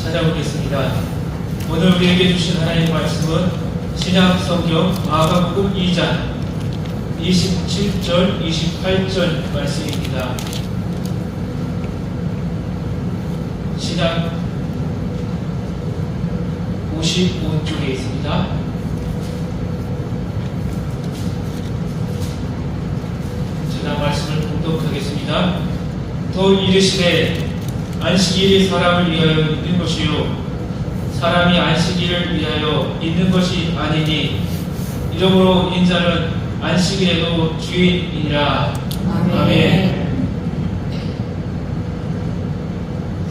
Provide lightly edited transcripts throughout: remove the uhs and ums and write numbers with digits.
찾아오겠습니다. 오늘 우리에게 주신 하나님의 말씀은 신약성경 마가복음 2장 27절, 28절 말씀입니다. 신약 55쪽에 있습니다. 제가 말씀을 봉독하겠습니다. 또 이르시되 안식일이 사람을 위하여 있는 것이요 사람이 안식일을 위하여 있는 것이 아니니 이러므로 인자는 안식일에도 주인이니라. 아멘.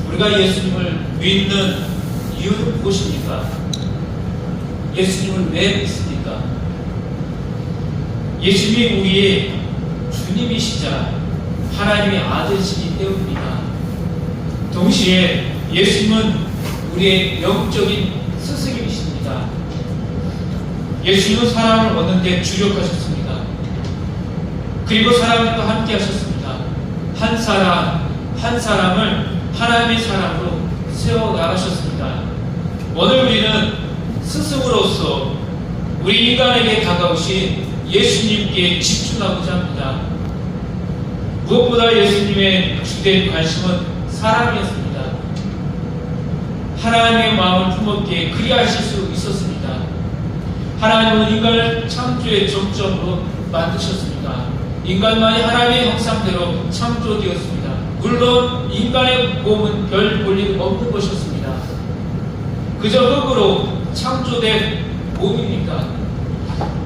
우리가 예수님을 믿는 이유는 무엇입니까? 예수님을 왜 믿습니까? 예수님이 우리의 주님이시자 하나님의 아들이시기 때문입니다. 동시에 예수님은 우리의 영적인 스승이십니다. 예수님은 사람을 얻는 데 주력하셨습니다. 그리고 사람들과 함께 하셨습니다. 한 사람을 하나님의 사람으로 세워나가셨습니다. 오늘 우리는 스승으로서 우리 인간에게 다가오신 예수님께 집중하고자 합니다. 무엇보다 예수님의 주된 관심은 사람이었습니다. 하나님의 마음을 품었기에 그리하실 수 있었습니다. 하나님은 인간을 창조의 정점으로 만드셨습니다. 인간만이 하나님의 형상대로 창조되었습니다. 물론 인간의 몸은 별 볼일 없는 것이었습니다. 그저 흙으로 창조된 몸입니다.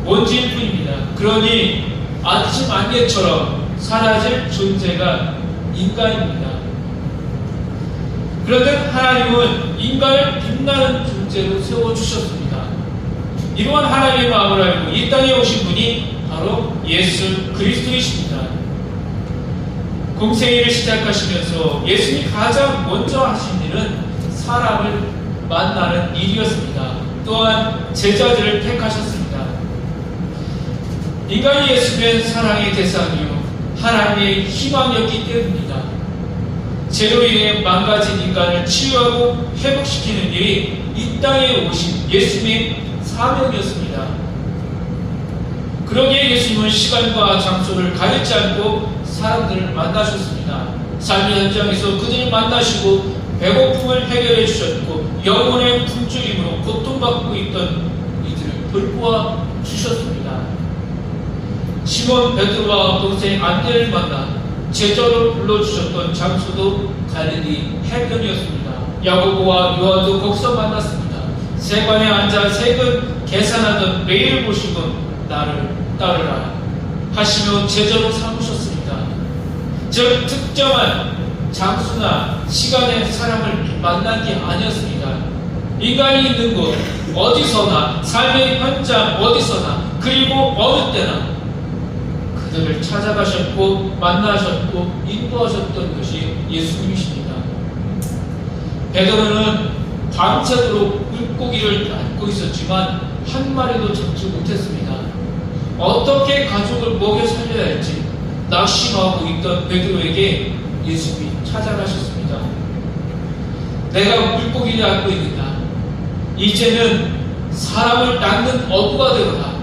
먼지일 뿐입니다. 그러니 아침 안개처럼 사라질 존재가 인간입니다. 그런데 하나님은 인간을 빛나는 존재로 세워주셨습니다. 이러한 하나님의 마음을 알고 이 땅에 오신 분이 바로 예수 그리스도이십니다. 공생애를 시작하시면서 예수님이 가장 먼저 하신 일은 사람을 만나는 일이었습니다. 또한 제자들을 택하셨습니다. 인간이 예수님의 사랑의 대상이요 하나님의 희망이었기 때문입니다. 죄로 인해 망가진 인간을 치유하고 회복시키는 일이 이 땅에 오신 예수님의 사명이었습니다. 그러기에 예수님은 시간과 장소를 가리지 않고 사람들을 만나셨습니다. 삶의 현장에서 그들을 만나시고 배고픔을 해결해 주셨고 영혼의 굶주림으로 고통받고 있던 이들을 돌보아 주셨습니다. 시몬 베드로와 동생 안드레를 만나 제자로 불러주셨던 장소도 갈릴리 해변이었습니다. 야고보와 요한도 거기서 만났습니다. 세관에 앉아 세금 계산하던 매일 보시고 나를 따르라 하시며 제자로 삼으셨습니다. 즉 특정한 장소나 시간에 사람을 만난 게 아니었습니다. 인간이 있는 곳 어디서나 삶의 현장 어디서나 그리고 어느 때나 그들을 찾아가셨고 만나셨고 인도하셨던 것이 예수님이십니다. 베드로는 밤새도록 물고기를 안고 있었지만 한 마리도 잡지 못했습니다. 어떻게 가족을 먹여 살려야 할지 낙심하고 있던 베드로에게 예수님이 찾아가셨습니다. 내가 물고기를 안고 있는다. 이제는 사람을 낳는 어부가 되어라.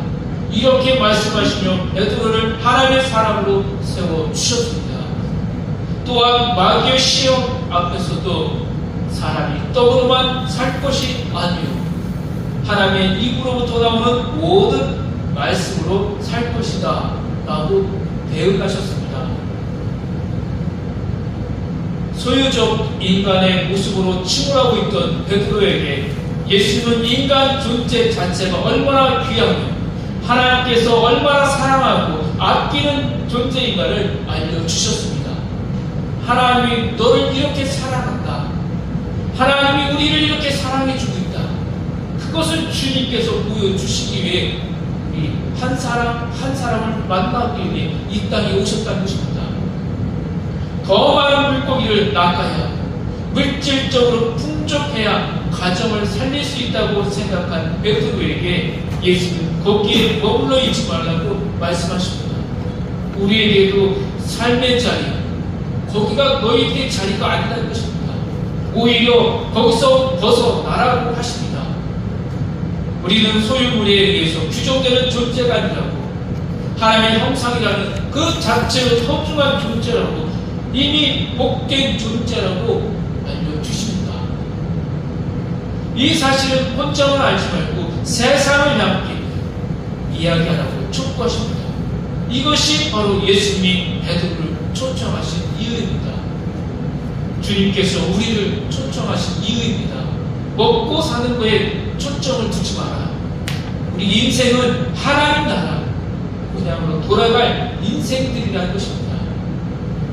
이렇게 말씀하시며 베드로를 하나님의 사람으로 세워주셨습니다. 또한 마귀의 시험 앞에서도 사람이 떡으로만 살 것이 아니요 하나님의 입으로부터 나오는 모든 말씀으로 살 것이다 라고 대응하셨습니다. 소유적 인간의 모습으로 침울하고 있던 베드로에게 예수님은 인간 존재 자체가 얼마나 귀하고 하나님께서 얼마나 사랑하고 아끼는 존재인가를 알려주셨습니다. 하나님이 너를 이렇게 사랑한다. 하나님이 우리를 이렇게 사랑해주고 있다. 그것을 주님께서 보여주시기 위해 우리 한 사람 한 사람을 만나기 위해 이 땅에 오셨다는 것입니다. 더 많은 물고기를 낚아야 물질적으로 풍족해야 가정을 살릴 수 있다고 생각한 베드로에게 예수는 거기에 머물러 있지 말라고 말씀하십니다. 우리에게도 삶의 자리, 거기가 너희들의 자리가 아니라는 것입니다. 오히려 거기서 벗어나라고 하십니다. 우리는 소유물에 의해서 규정되는 존재가 아니라고, 하나님의 형상이라는 그 자체로 소중한 존재라고, 이미 복된 존재라고 알려주십니다. 이 사실은 혼자만 알지 말고 세상을 향해 이야기하라고 촉구하십니다. 이것이 바로 예수님이 베드로를 초청하신 이유입니다. 주님께서 우리를 초청하신 이유입니다. 먹고 사는 거에 초점을 두지 마라. 우리 인생은 하나님 나라 그냥으로 돌아갈 인생들이라는 것입니다.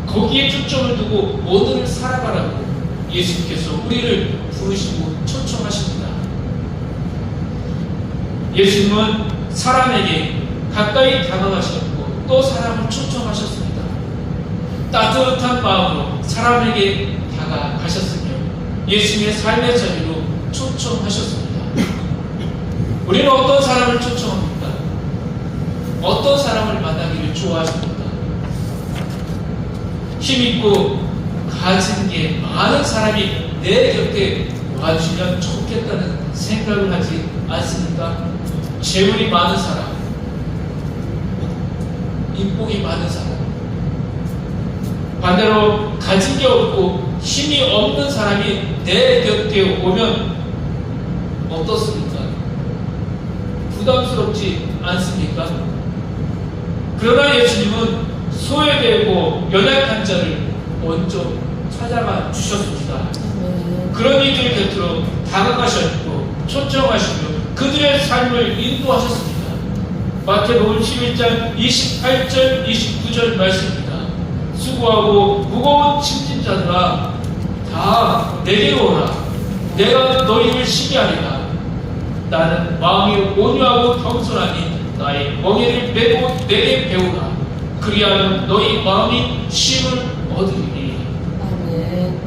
거기에 초점을 두고 오늘을 살아가라고 예수님께서 우리를 부르시고 초청하십니다. 예수님은 사람에게 가까이 다가가셨고 또 사람을 초청하셨습니다. 따뜻한 마음으로 사람에게 다가가셨으며 예수님의 삶의 자리로 초청하셨습니다. 우리는 어떤 사람을 초청합니까? 어떤 사람을 만나기를 좋아하십니까? 힘있고 가진 게 많은 사람이 내 곁에 와주면 좋겠다는 생각을 하지 않습니까? 재물이 많은 사람, 인복이 많은 사람, 반대로 가진 게 없고 힘이 없는 사람이 내 곁에 오면 어떻습니까? 부담스럽지 않습니까? 그러나 예수님은 소외되고 연약한 자를 먼저 찾아가 주셨습니다. 그런 이들 곁으로 다가가셨고 초청하시고 그들의 삶을 인도하셨습니다. 마태복음 11장 28절 29절 말씀입니다. 수고하고 무거운 짐진 자들아 다 내게로 오라. 내가 너희를 쉬게 하리라. 나는 마음이 온유하고 겸손하니 나의 멍에를 메고 내게 배우라. 그리하면 너희 마음이 쉼을 얻으리니. 아멘.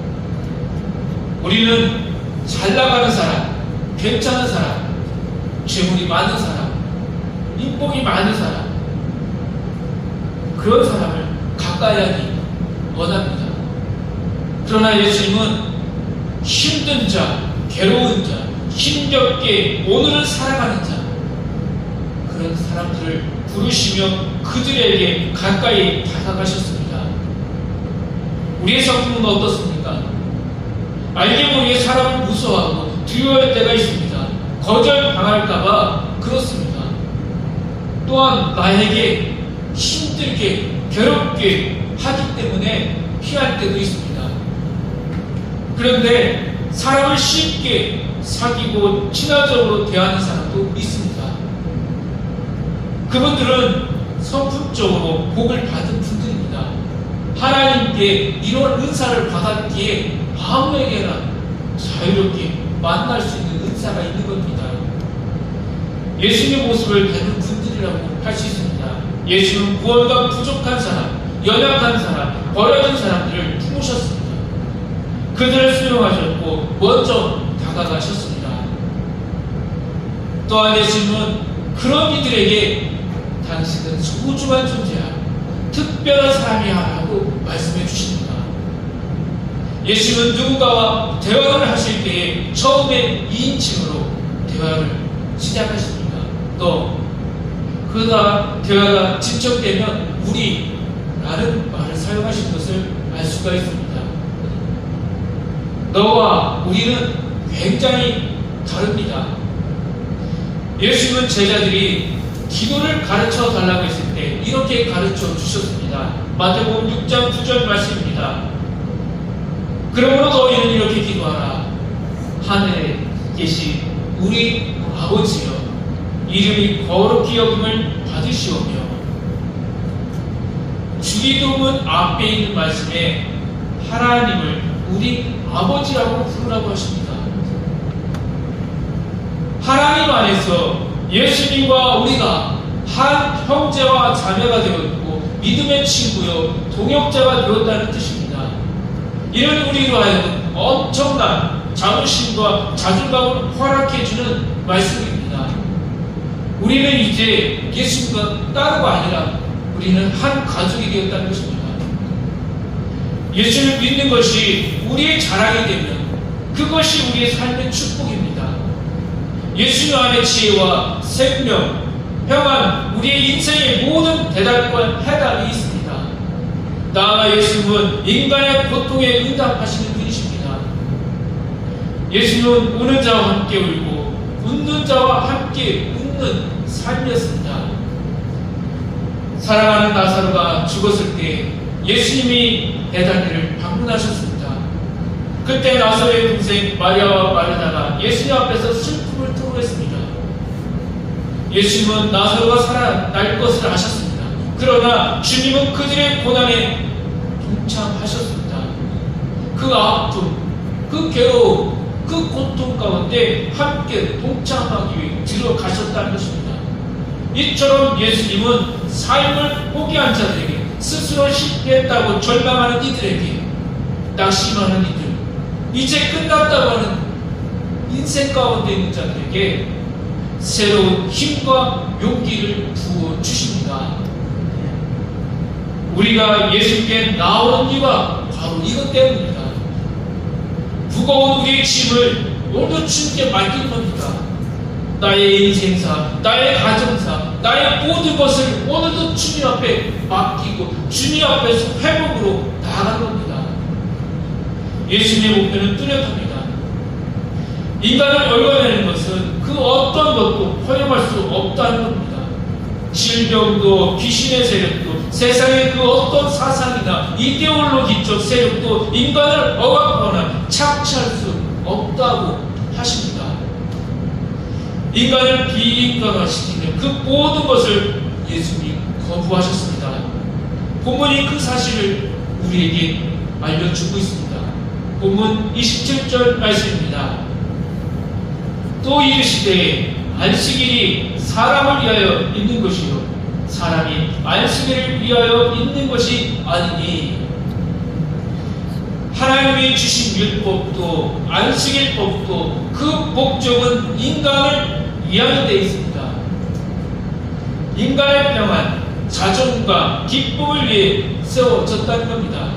우리는 잘 나가는 사람, 괜찮은 사람, 재물이 많은 사람, 인복이 많은 사람, 그런 사람을 가까이 하기 원합니다. 그러나 예수님은 힘든 자, 괴로운 자, 힘겹게 오늘을 살아가는 자, 그런 사람들을 부르시며 그들에게 가까이 다가가셨습니다. 우리의 성품은 어떻습니까? 알게 모르게 사람을 무서워하고 두려워할 때가 있습니다. 거절당할까봐 그렇습니다. 또한 나에게 힘들게 괴롭게 하기 때문에 피할 때도 있습니다. 그런데 사람을 쉽게 사귀고 친화적으로 대하는 사람도 있습니다. 그분들은 성품적으로 복을 받은 분들입니다. 하나님께 이런 은사를 받았기에 아무에게나 자유롭게 만날 수 있는 은사가 있는 겁니다. 예수님의 모습을 닮은 분들이라고 할 수 있습니다. 예수는 무언가 부족한 사람, 연약한 사람, 버려진 사람들을 품으셨습니다. 그들을 수용하셨고 먼저 다가가셨습니다. 또한 예수님은 그런 이들에게 당신은 소중한 존재야, 특별한 사람이야 라고 말씀해 주십니다. 예수님은 누군가와 대화를 하실 때에 처음에 2인칭으로 대화를 시작하십니다. 또 그러다 대화가 진척되면 우리라는 말을 사용하신 것을 알 수가 있습니다. 너와 우리는 굉장히 다릅니다. 예수님은 제자들이 기도를 가르쳐 달라고 했을 때 이렇게 가르쳐 주셨습니다. 마태복음 6장 9절 말씀입니다. 그러므로 너희는 이렇게 기도하라. 하늘에 계신 우리 아버지여, 이름이 거룩히 여김을 받으시오며. 주기도문 앞에 있는 말씀에 하나님을 우리 아버지라고 부르라고 하십니다. 하나님 안에서 예수님과 우리가 한 형제와 자매가 되었고 믿음의 친구요 동역자가 되었다는 뜻입니다. 이런 우리로 하여금 엄청난 자부심과 자존감을 허락해주는 말씀입니다. 우리는 이제 예수님과 따로가 아니라 우리는 한 가족이 되었다는 것입니다. 예수를 믿는 것이 우리의 자랑이 되면 그것이 우리의 삶의 축복입니다. 예수님 안에 지혜와 생명, 평안, 우리의 인생의 모든 대답과 해답이 있습니다. 나아가 예수님은 인간의 고통에 응답하시는 분이십니다. 예수님은 우는 자와 함께 울고 웃는 자와 함께 웃는 삶이었습니다. 사랑하는 나사로가 죽었을 때 예수님이 베다니를 방문하셨습니다. 그때 나사로의 동생 마리아와 마르다가 예수님 앞에서 슬픔을 토로했습니다. 예수님은 나사로가 살아날 것을 아셨습니다. 그러나 주님은 그들의 고난에 동참하셨습니다. 그 아픔, 그 괴로움, 그 고통 가운데 함께 동참하기 위해 들어가셨다는 것입니다. 이처럼 예수님은 삶을 포기한 자들에게, 스스로 실패했다고 절망하는 이들에게, 낙심하는 이들, 이제 끝났다고 하는 인생 가운데 있는 자들에게 새로운 힘과 용기를 부어주십니다. 우리가 예수님께 나오는 이유가 바로 이것 때문입니다. 무거운 우리의 짐을 오늘도 주님께 맡기는 겁니다. 나의 인생사, 나의 가정사, 나의 모든 것을 오늘도 주님 앞에 맡기고 주님 앞에서 회복으로 나아가는 겁니다. 예수님의 목표는 뚜렷합니다. 인간을 얼려내는 것은 그 어떤 것도 허용할 수 없다는 겁니다. 질병도, 귀신의 세력도, 세상의 그 어떤 사상이나 이데올로기적 세력도 인간을 억압하거나 착취할 수 없다고 하십니다. 인간을 비인간화시키는 그 모든 것을 예수님이 거부하셨습니다. 본문이 그 사실을 우리에게 알려주고 있습니다. 본문 27절 말씀입니다. 또 이르시되 안식일이 사람을 위하여 있는 것이요 사람이 안식일을 위하여 있는 것이 아니니. 하나님이 주신 율법도 안식일법도 그 목적은 인간을 위하여 되어 있습니다. 인간의 평안, 자존과 기쁨을 위해 세워졌다는 겁니다.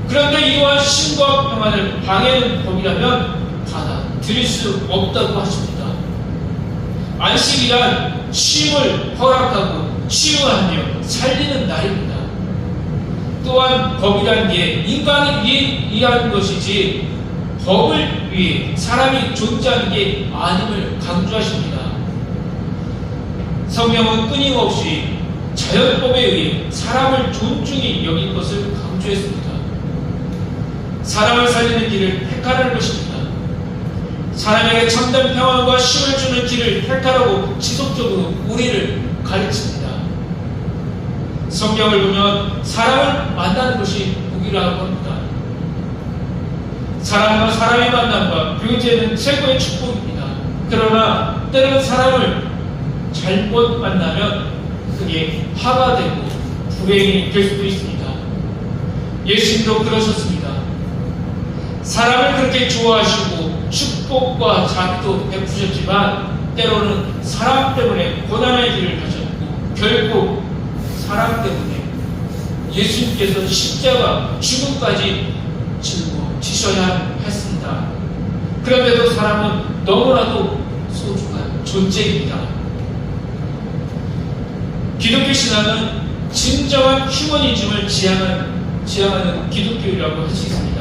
그런데 이러한 쉼과 평안을 방해하는 법이라면 받아들일 수 없다고 하십니다. 안식이란 쉼을 허락하고 치유하며 살리는 날입니다. 또한 법이란 게 인간을 위한 것이지 법을 위해 사람이 존재하는 게 아님을 강조하십니다. 성경은 끊임없이 자연법에 의해 사람을 존중히 여길 것을 강조했습니다. 사람을 살리는 길을 택하라는 것입니다. 사람에게 참된 평안과 쉼을 주는 길을 택하라고 지속적으로 우리를 가르칩니다. 성경을 보면 사람을 만나는 것이 복이라고 합니다. 사람과 사람의 만남과 교제는 최고의 축복입니다. 그러나 때로는 사람을 잘못 만나면 그게 화가 되고 불행이 될 수도 있습니다. 예수님도 그러셨습니다. 사람을 그렇게 좋아하시고 축복과 자비도 베푸셨지만 때로는 사람 때문에 고난의 길을 가셨고 결국 사람 때문에 예수님께서 십자가 죽음까지 짊어지셔야 했습니다. 그런데도 사람은 너무나도 소중한 존재입니다. 기독교 신앙은 진정한 휴머니즘을 지향하는 기독교라고 할 수 있습니다.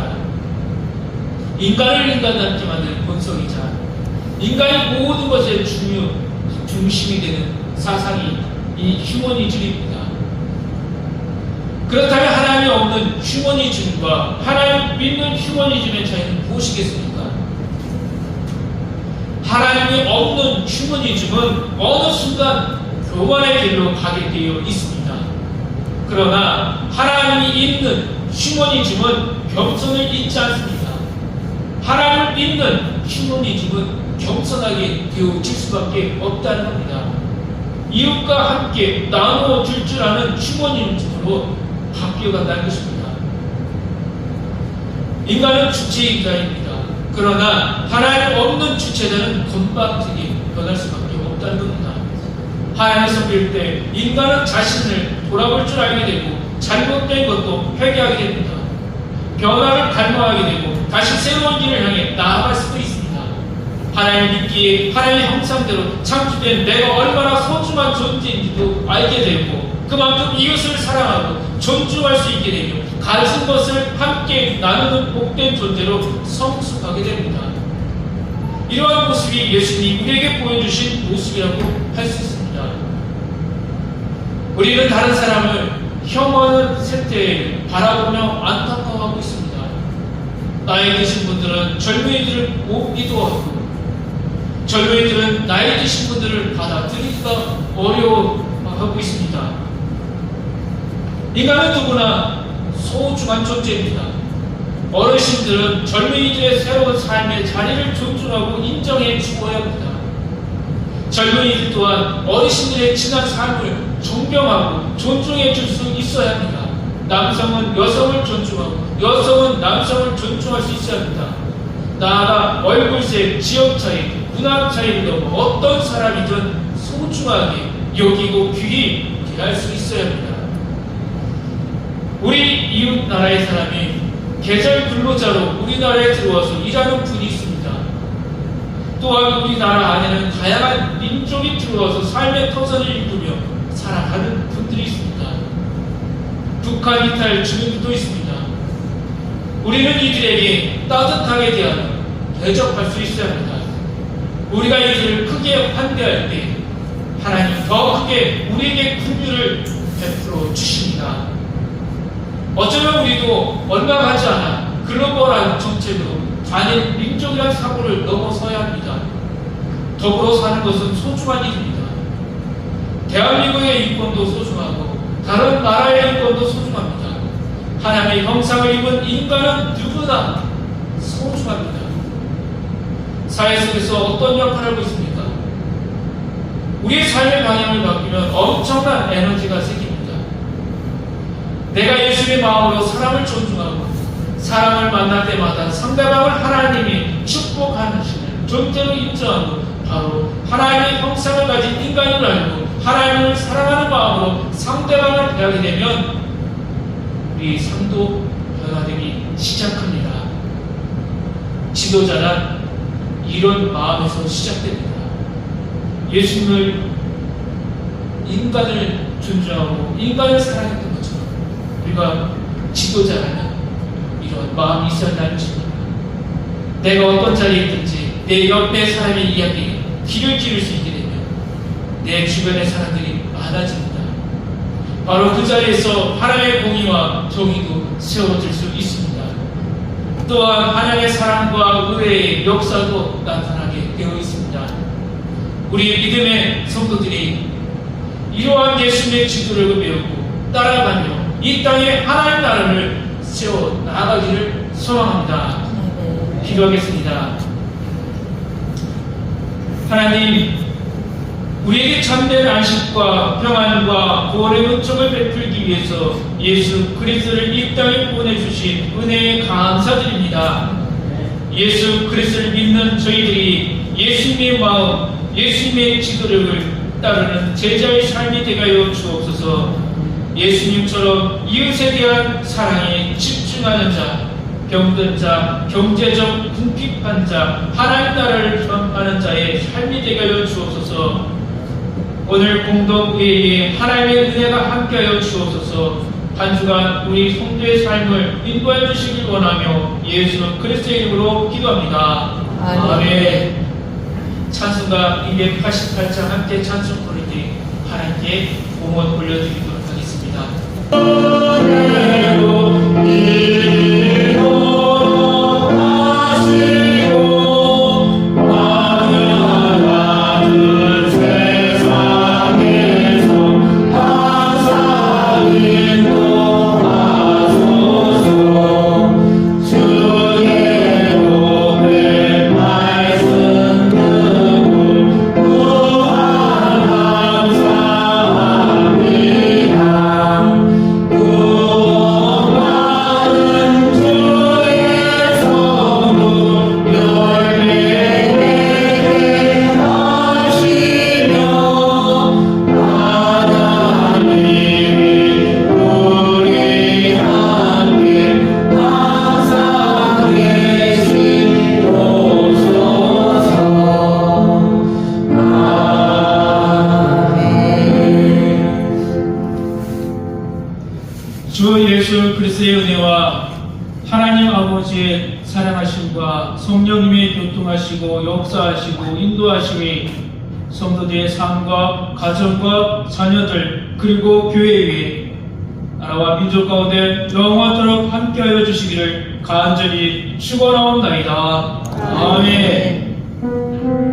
인간을 인간답게 만드는 본성이자 인간의 모든 것의 중심이 되는 사상이 이 휴머니즘입니다. 그렇다면 하나님이 없는 휴머니즘과 하나님 믿는 휴머니즘의 차이는 무엇이겠습니까? 하나님이 없는 휴머니즘은 어느 순간 교만의 길로 가게 되어 있습니다. 그러나 하나님이 있는 휴머니즘은 겸손을 잊지 않습니다. 하나님을 믿는 휴머니즘은 겸손하게 되어질 수밖에 없다는 겁니다. 이웃과 함께 나누어 줄 줄 아는 휴머니즘으로 바뀌어간다는 것입니다. 인간은 주체자입니다. 그러나 하나님 없는 주체자는 건방지게 변할 수밖에 없다는 겁니다. 하나님을 섬길 때 인간은 자신을 돌아볼 줄 알게 되고 잘못된 것도 회개하게 됩니다. 변화를 갈망하게 되고 다시 새로운 길을 향해 나아갈 수도 있습니다. 하나님을 믿기에 하나님의 형상대로 창조된 내가 얼마나 소중한 존재인지도 알게 되고 그만큼 이웃을 사랑하고 존중할 수 있게 되며 가진 것을 함께 나누는 복된 존재로 성숙하게 됩니다. 이러한 모습이 예수님이 우리에게 보여주신 모습이라고 할 수 있습니다. 우리는 다른 사람을 혐오하는 세태에 바라보며 안타까워하고 있습니다. 나이 드신 분들은 젊은이들을 못 미도하고 젊은이들은 나이 드신 분들을 받아들이기가 어려워하고 있습니다. 인간은 누구나 소중한 존재입니다. 어르신들은 젊은이들의 새로운 삶의 자리를 존중하고 인정해 주어야 합니다. 젊은이들 또한 어르신들의 지난 삶을 존경하고 존중해 줄 수 있어야 합니다. 남성은 여성을 존중하고 여성은 남성을 존중할 수 있어야 합니다. 나아가 얼굴색, 지역 차이, 문화 차이를 넘어 어떤 사람이든 소중하게 여기고 귀히 대할 수 있어야 합니다. 우리 이웃 나라의 사람이 계절 근로자로 우리나라에 들어와서 일하는 분이 있습니다. 또한 우리나라 안에는 다양한 민족이 들어와서 삶의 터전을 이루며 살아가는 분들이 있습니다. 북한 이탈 주민들도 있습니다. 우리는 이들에게 따뜻하게 대하며 대접할 수 있어야 합니다. 우리가 이들을 크게 환대할 때 하나님 더 크게 우리에게 긍휼을 베풀어 주십니다. 어쩌면 우리도 얼마 가지 않아 글로벌한 정책으로 단일 민족이라는 사고를 넘어서야 합니다. 더불어 사는 것은 소중한 일입니다. 대한민국의 인권도 소중하고 다른 나라의 인권도 소중합니다. 하나님의 형상을 입은 인간은 누구나 소중합니다. 사회 속에서 어떤 역할을 하고 있습니까? 우리의 삶의 방향을 바꾸면 엄청난 에너지가 생깁니다. 내가 예수의 마음으로 사람을 존중하고 사람을 만날 때마다 상대방을 하나님이 축복하는 신을 존재로 인정하고 바로 하나님의 형상을 가진 인간을 알고 하나님을 사랑하는 마음으로 상대방을 대하게 되면 우리 삶도 변화되기 시작합니다. 지도자란 이런 마음에서 시작됩니다. 예수님을 인간을 존중하고 인간을 사랑했던 것처럼 우리가 지도자라면 이런 마음이 있어야 한다는 것입니다. 내가 어떤 자리에 있든지 내 옆에 사람의 이야기에 귀를 기울일 수 있게 되면 내 주변의 사람들이 많아집니다. 바로 그 자리에서 하나님의 공의와 정의도 세워질 수 있습니다. 또한 하나님의 사랑과 의의 역사도 나타나게 되어 있습니다. 우리 믿음의 성도들이 이러한 예수님의 지도를 배우고 따라가며 이 땅에 하나님 나라를 세워 나아가기를 소망합니다. 기도하겠습니다. 하나님, 우리에게 참된 안식과 평안과 구원의 은총을 베풀기 위해서 예수 그리스도를 이 땅에 보내주신 은혜에 감사드립니다. 예수 그리스도를 믿는 저희들이 예수님의 마음, 예수님의 지도력을 따르는 제자의 삶이 되게 하여 주옵소서. 예수님처럼 이웃에 대한 사랑에 집중하는 자, 병든 자, 경제적 궁핍한 자, 하나님 나라를 전하는 자의 삶이 되게 하여 주옵소서. 오늘 공동회의에 하나님의 은혜가 함께하여 주옵소서. 한 주간 우리 성도의 삶을 인도해 주시길 원하며 예수 그리스도의 이름으로 기도합니다. 아멘. 찬송가 288장 함께 찬송 부를 때 하나님께 공헌 올려드리도록 하겠습니다. 주 예수 그리스도의 은혜와 하나님 아버지의 사랑하심과 성령님의 교통하시고 역사하시고 인도하심이 성도들의 삶과 가정과 자녀들 그리고 교회 위에 나라와 민족 가운데 영원토록 함께하여 주시기를 간절히 축원하옵나이다. 아멘.